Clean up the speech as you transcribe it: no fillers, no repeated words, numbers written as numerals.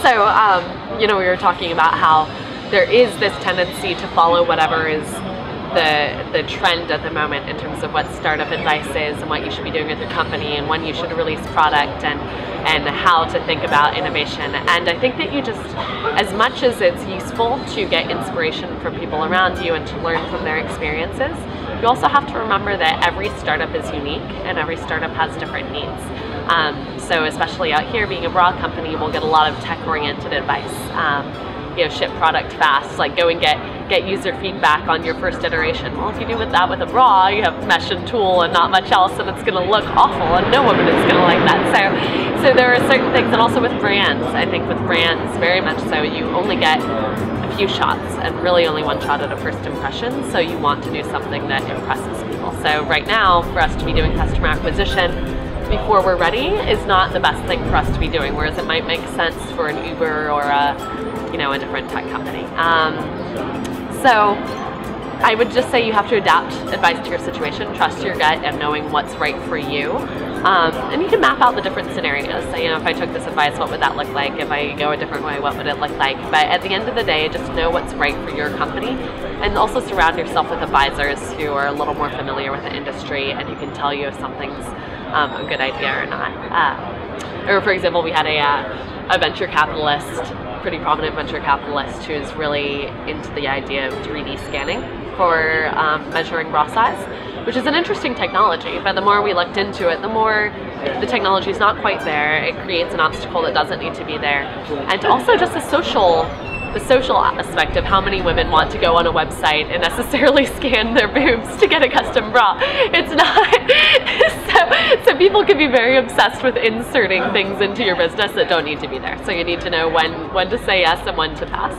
So, you know, we were talking about how there is this tendency to follow whatever is the trend at the moment in terms of what startup advice is and what you should be doing with your company and when you should release product and how to think about innovation. And I think that you just, as much as it's useful to get inspiration from people around you and to learn from their experiences, you also have to remember that every startup is unique and every startup has different needs. So especially out here, being a bra company, we'll get a lot of tech-oriented advice. You know, ship product fast, like go and get user feedback on your first iteration. Well, if you do that with a bra, you have mesh and tulle and not much else, and it's going to look awful, and no woman is going to like that. So there are certain things, and also with brands, I think with brands, very much so, you only get a few shots, and really only one shot at a first impression, so you want to do something that impresses people. So right now, for us to be doing customer acquisition before we're ready is not the best thing for us to be doing, whereas it might make sense for an Uber or a different tech company. So I would just say you have to adapt advice to your situation, trust your gut and knowing what's right for you. And you can map out the different scenarios. So, you know, if I took this advice, what would that look like? If I go a different way, what would it look like? But at the end of the day, just know what's right for your company, and also surround yourself with advisors who are a little more familiar with the industry and who can tell you if something's a good idea or not. Or for example, we had a venture capitalist, pretty prominent venture capitalist, who's really into the idea of 3D scanning for measuring bra size, which is an interesting technology, but the more we looked into it, the more the technology is not quite there. It creates an obstacle that doesn't need to be there. And also just the social aspect of how many women want to go on a website and necessarily scan their boobs to get a custom bra. It's not. So people can be very obsessed with inserting things into your business that don't need to be there. So you need to know when to say yes and when to pass.